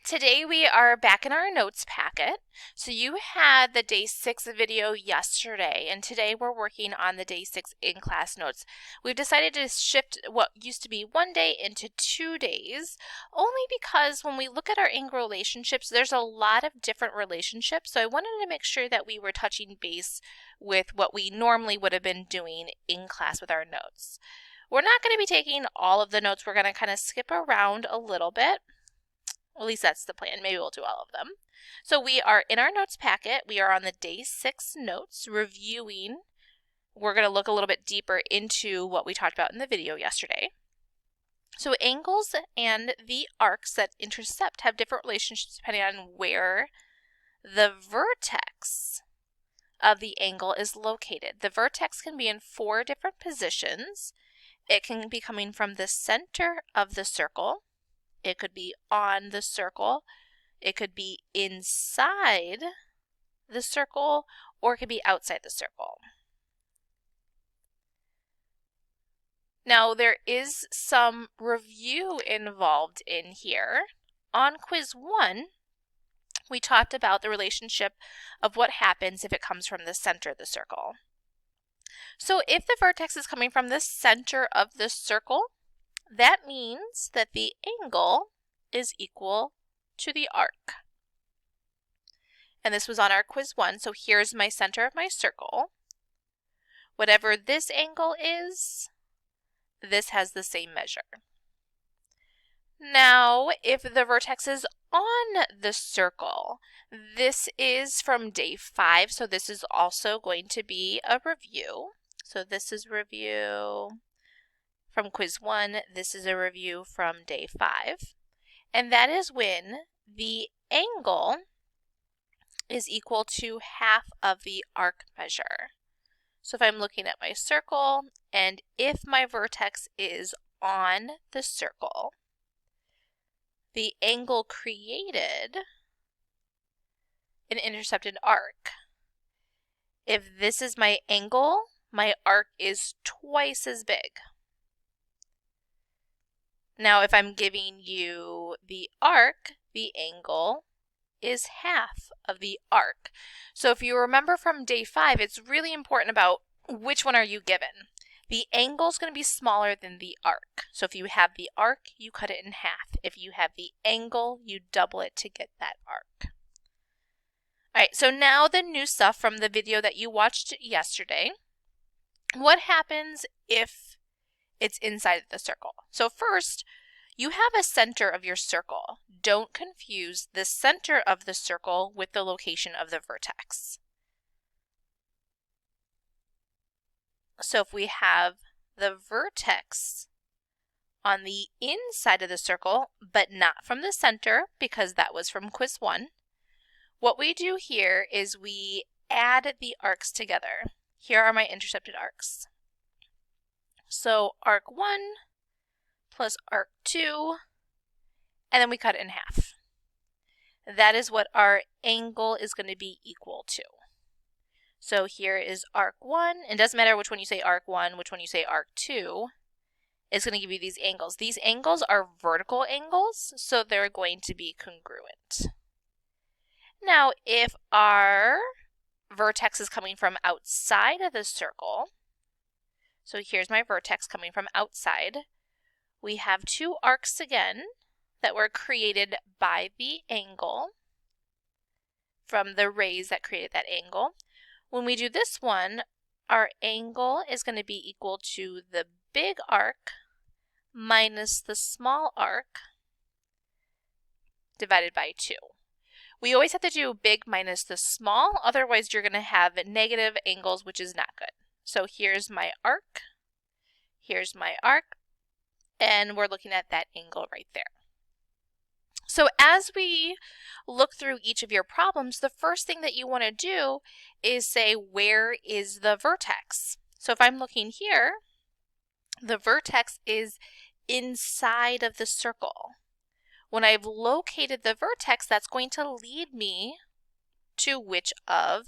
Today we are back in our notes packet. So you had the day 6 video yesterday, and today we're working on the day 6 in-class notes. We've decided to shift what used to be 1 day into 2 days, only because when we look at our angle relationships, there's a lot of different relationships. So I wanted to make sure that we were touching base with what we normally would have been doing in class with our notes. We're not going to be taking all of the notes. We're going to kind of skip around a little bit. At least that's the plan. Maybe we'll do all of them. So we are in our notes packet. We are on the day 6 notes reviewing. We're going to look a little bit deeper into what we talked about in the video yesterday. So angles and the arcs that intercept have different relationships depending on where the vertex of the angle is located. The vertex can be in 4 different positions. It can be coming from the center of the circle. It could be on the circle, it could be inside the circle, or it could be outside the circle. Now there is some review involved in here. On quiz 1, we talked about the relationship of what happens if it comes from the center of the circle. So if the vertex is coming from the center of the circle, that means that the angle is equal to the arc. And this was on our quiz 1, so here's my center of my circle. Whatever this angle is, this has the same measure. Now, if the vertex is on the circle, this is from day 5, so this is also going to be a review. So this is review from quiz 1, this is a review from day 5, and that is when the angle is equal to half of the arc measure. So if I'm looking at my circle, and if my vertex is on the circle, the angle created an intercepted arc. If this is my angle, my arc is twice as big. Now, if I'm giving you the arc, the angle is half of the arc. So if you remember from day 5, it's really important about which one are you given. The angle is going to be smaller than the arc. So if you have the arc, you cut it in half. If you have the angle, you double it to get that arc. All right, so now the new stuff from the video that you watched yesterday. What happens if it's inside the circle? So first, you have a center of your circle. Don't confuse the center of the circle with the location of the vertex. So if we have the vertex on the inside of the circle, but not from the center, because that was from quiz 1, what we do here is we add the arcs together. Here are my intercepted arcs. So arc 1 plus arc 2, and then we cut it in half. That is what our angle is going to be equal to. So here is arc 1. It doesn't matter which one you say arc 1, which one you say arc 2. It's going to give you these angles. These angles are vertical angles, so they're going to be congruent. Now, if our vertex is coming from outside of the circle, so here's my vertex coming from outside, we have 2 arcs again that were created by the angle from the rays that created that angle. When we do this one, our angle is going to be equal to the big arc minus the small arc divided by 2. We always have to do big minus the small, otherwise you're going to have negative angles, which is not good. So here's my arc, and we're looking at that angle right there. So as we look through each of your problems, the first thing that you want to do is say, where is the vertex? So if I'm looking here, the vertex is inside of the circle. When I've located the vertex, that's going to lead me to which of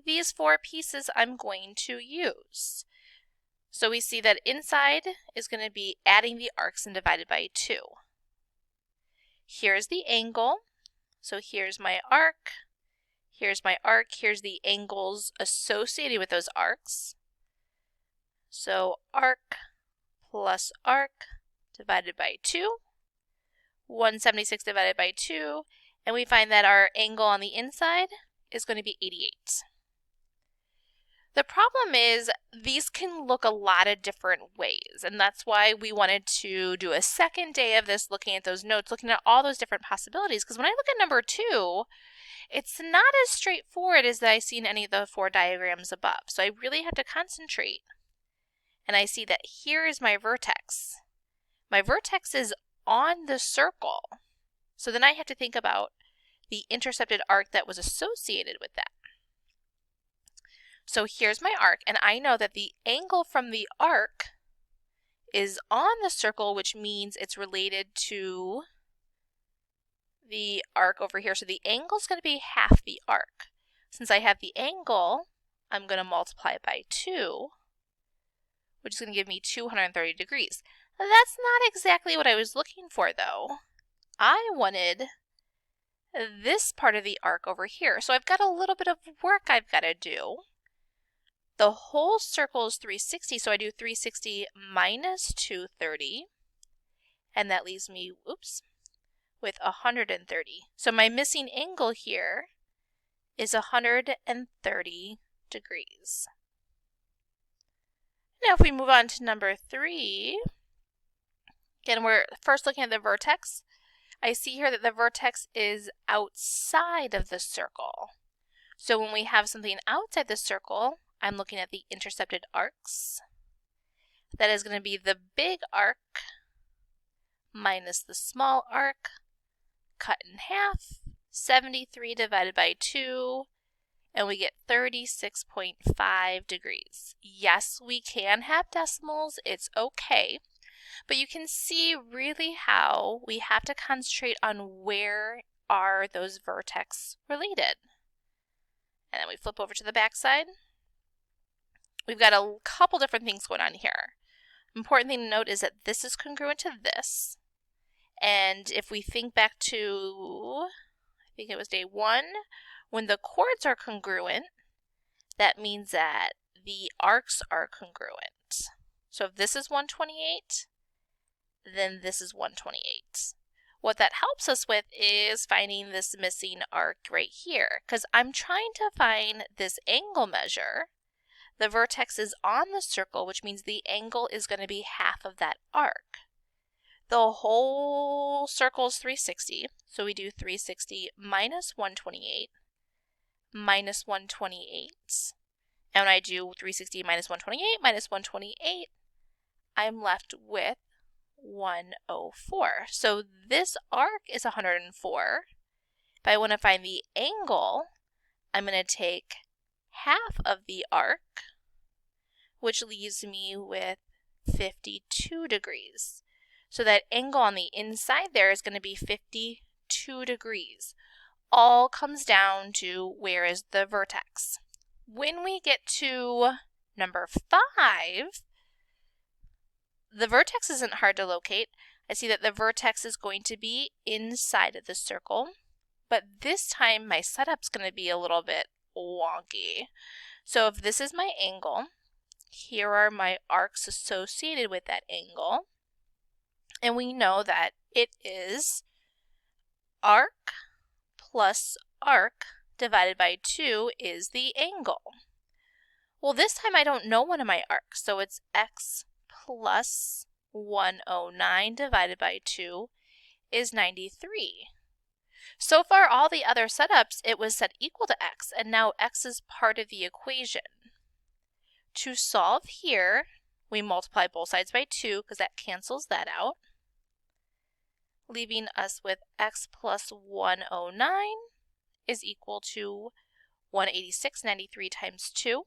these 4 pieces I'm going to use. So we see that inside is going to be adding the arcs and divided by 2. Here's the angle. So here's my arc. Here's my arc. Here's the angles associated with those arcs. So arc plus arc divided by 2. 176 divided by 2. And we find that our angle on the inside is going to be 88. The problem is these can look a lot of different ways, and that's why we wanted to do a second day of this, looking at those notes, looking at all those different possibilities, because when I look at number 2, it's not as straightforward as I see in any of the 4 diagrams above. So I really have to concentrate. And I see that here is my vertex. My vertex is on the circle. So then I have to think about the intercepted arc that was associated with that. So here's my arc, and I know that the angle from the arc is on the circle, which means it's related to the arc over here. So the angle is going to be half the arc. Since I have the angle, I'm going to multiply it by 2, which is going to give me 230 degrees. Now, that's not exactly what I was looking for, though. I wanted this part of the arc over here. So I've got a little bit of work I've got to do. The whole circle is 360, so I do 360 minus 230, and that leaves me, with 130. So my missing angle here is 130 degrees. Now if we move on to number 3, again we're first looking at the vertex. I see here that the vertex is outside of the circle. So when we have something outside the circle, I'm looking at the intercepted arcs. That is going to be the big arc minus the small arc, cut in half, 73 divided by 2, and we get 36.5 degrees. Yes, we can have decimals, it's okay, but you can see really how we have to concentrate on where are those vertex related. And then we flip over to the back side. We've got a couple different things going on here. Important thing to note is that this is congruent to this. And if we think back to, I think it was day 1, when the chords are congruent, that means that the arcs are congruent. So if this is 128, then this is 128. What that helps us with is finding this missing arc right here, because I'm trying to find this angle measure. The vertex is on the circle, which means the angle is going to be half of that arc. The whole circle is 360, so we do 360 minus 128 minus 128. And when I do 360 minus 128, I'm left with 104. So this arc is 104. If I want to find the angle, I'm going to take half of the arc, which leaves me with 52 degrees. So that angle on the inside there is going to be 52 degrees. All comes down to where is the vertex. When we get to number 5, the vertex isn't hard to locate. I see that the vertex is going to be inside of the circle, but this time my setup's going to be a little bit wonky. So if this is my angle, here are my arcs associated with that angle, and we know that it is arc plus arc divided by 2 is the angle. Well, this time I don't know one of my arcs, so it's x plus 109 divided by 2 is 93. So far, all the other setups, it was set equal to x, and now x is part of the equation. To solve here, we multiply both sides by 2 because that cancels that out, leaving us with x plus 109 is equal to 186.93 times 2.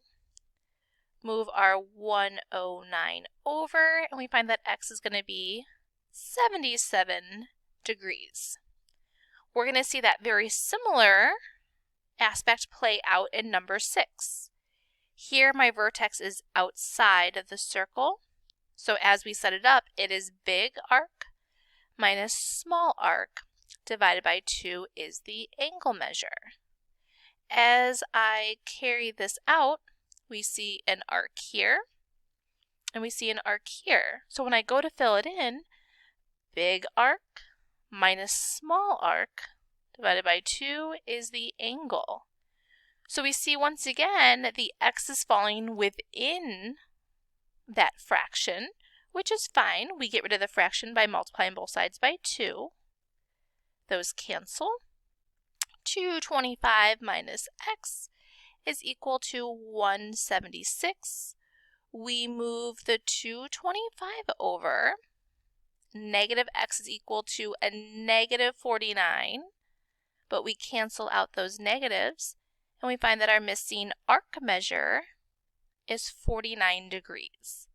Move our 109 over, and we find that x is going to be 77 degrees. We're going to see that very similar aspect play out in number 6. Here my vertex is outside of the circle, so as we set it up, it is big arc minus small arc divided by 2 is the angle measure. As I carry this out, we see an arc here, and we see an arc here. So when I go to fill it in, big arc minus small arc divided by 2 is the angle. So we see once again the x is falling within that fraction, which is fine. We get rid of the fraction by multiplying both sides by 2. Those cancel. 225 minus x is equal to 176. We move the 225 over. Negative x is equal to a negative 49, but we cancel out those negatives, and we find that our missing arc measure is 49 degrees.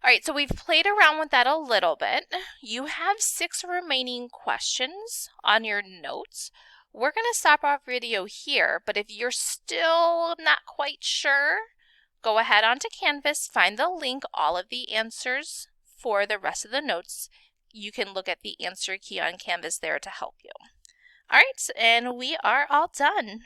All right, so we've played around with that a little bit. You have 6 remaining questions on your notes. We're going to stop our video here, but if you're still not quite sure, go ahead onto Canvas, find the link, all of the answers for the rest of the notes. You can look at the answer key on Canvas there to help you. All right, and we are all done.